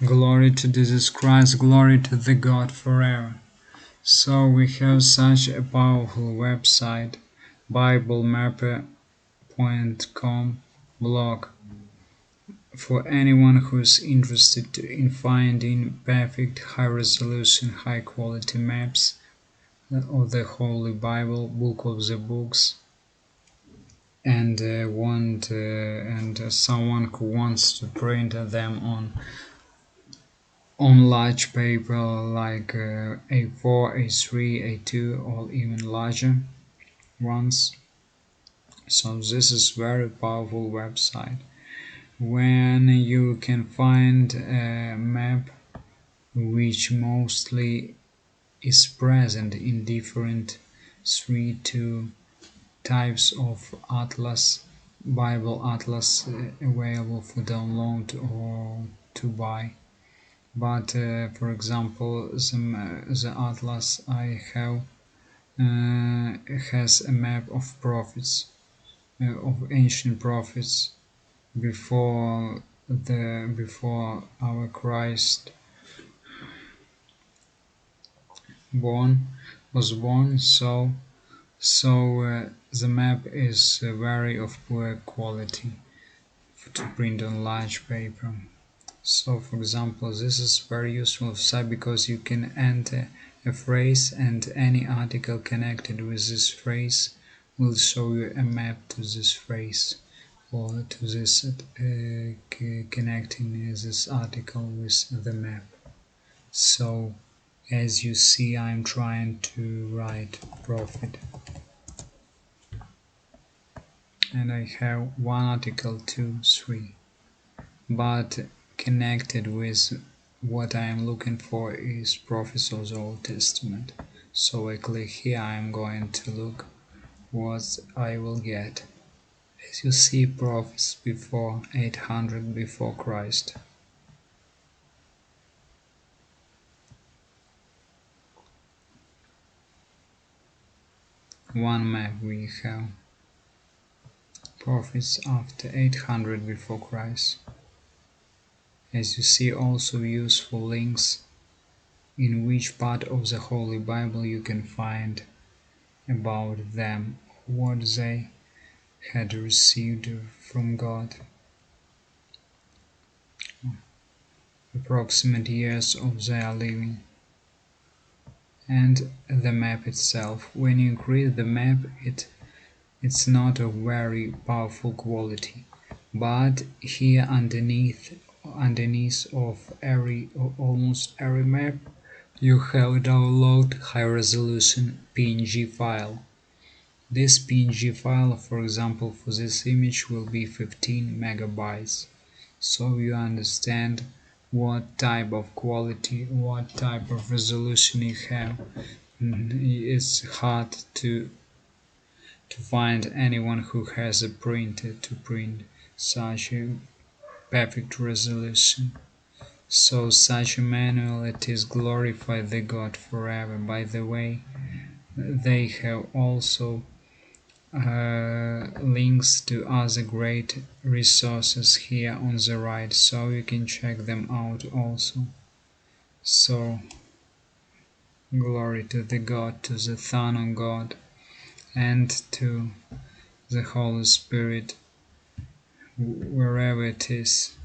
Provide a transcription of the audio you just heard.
Glory to Jesus Christ, glory to the God forever. So we have such a powerful website, BibleMapper.com blog, for anyone who is interested in finding perfect, high-resolution, high-quality maps of the Holy Bible, Book of the Books, and someone who wants to print them on large paper like A4, A3, A2, or even larger ones. So this is very powerful website when you can find a map which mostly is present in different 3-2 types of atlas, Bible atlas available for download or to buy. But for example, the atlas I have has a map of prophets, of ancient prophets before our Christ was born. So the map is very of poor quality to print on large paper. So for example, this is very useful site because you can enter a phrase and any article connected with this phrase will show you a map to this phrase or to this connecting this article with the map. So as you see, I'm trying to write prophet, and I have 1 article, 2, 3, but connected with what I am looking for is prophets of the Old Testament. So I click here, I am going to look what I will get. As you see, prophets before 800 before Christ. One map we have. Prophets after 800 before Christ. As you see, also useful links in which part of the Holy Bible you can find about them, what they had received from God, approximate years of their living, and the map itself. When you increase the map, it's not of very powerful quality, but here underneath of almost every map you have download high-resolution PNG file. This PNG file, for example, for this image will be 15 megabytes. So you understand what type of quality, what type of resolution you have. It's hard to find anyone who has a printer to print such a perfect resolution. So such a manual, it is glorify the God forever. By the way, they have also links to other great resources here on the right, so you can check them out also. So glory to the God, to the Son of God, and to the Holy Spirit, wherever it is.